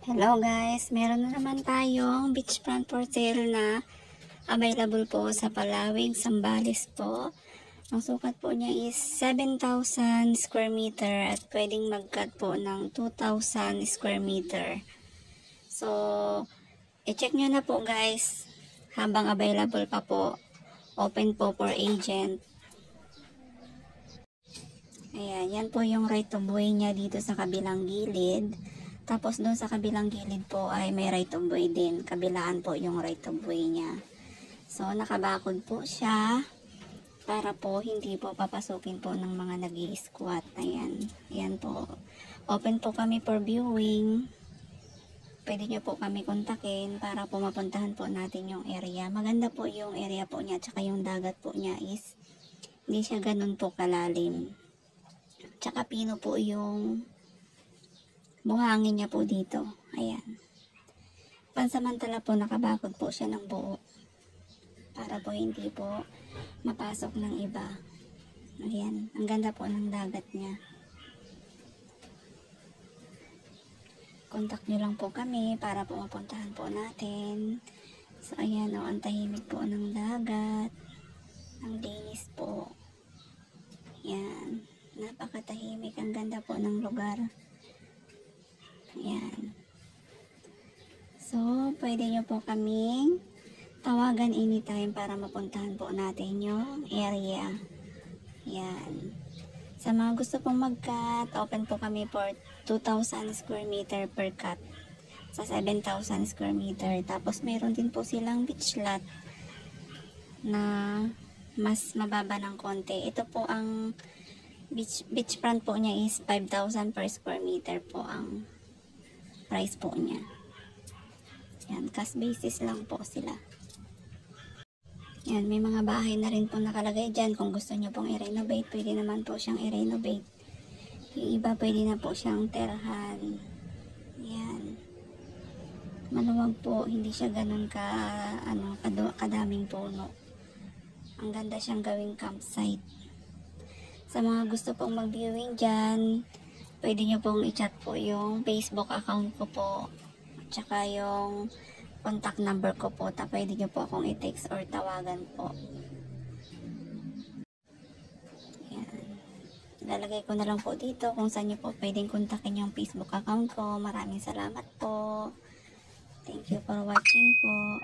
Hello guys, meron na naman tayong beachfront for sale na available po sa Palawig, Zambales po. Ang sukat po niya is 7,000 square meter at pwedeng mag-cut po ng 2,000 square meter. So, i-check nyo na po guys habang available pa po. Open po for agent. Ayan, yan po yung right of way niya dito sa kabilang gilid. Tapos doon sa kabilang gilid po ay may right of way din. Kabilaan po yung right of way niya. So nakabakod po siya para po hindi po papasukin po ng mga nag-i-squat. Ayan. Ayan po. Open po kami for viewing. Pwede nyo po kami kontakin para po mapuntahan po natin yung area. Maganda po yung area po niya. Tsaka yung dagat po niya is hindi siya ganun po kalalim. Tsaka pino po yung buhangin niya po dito. Ayan. Pansamantala po nakabakod po siya ng buo. Para po hindi po mapasok ng iba. Ayan. Ang ganda po ng dagat niya. Contact nyo lang po kami para po mapuntahan po natin. So ayan o. Ang tahimik po ng dagat. Ang linis po. Ayan. Napakatahimik. Ang ganda po ng lugar. Ayan. So, pwede nyo po kaming tawagan anytime para mapuntahan po natin yung area. Ayan. Sa mga gusto pong mag-cut, open po kami for 2,000 square meter per cut. Sa 7,000 square meter. Tapos, meron din po silang beach lot na mas mababa ng konti. Ito po ang beachfront po niya is 5,000 per square meter po ang price po niya. Yan, cash basis lang po sila. Yan, may mga bahay na rin po nakalagay dyan. Kung gusto nyo pong i-renovate, pwede naman po siyang i-renovate. Yung iba pwede na po siyang terahan. Yan. Maluwag po, hindi siya ganun kadaming puno. Ang ganda siyang gawing campsite. Sa mga gusto pong mag-viewing dyan, pwede nyo pong i-chat po yung Facebook account ko po. At saka yung contact number ko po. Pwede nyo po akong i-text or tawagan po. Ayan. Lalagay ko na lang po dito kung saan nyo po pwedeng kontakin yung Facebook account ko. Maraming salamat po. Thank you for watching po.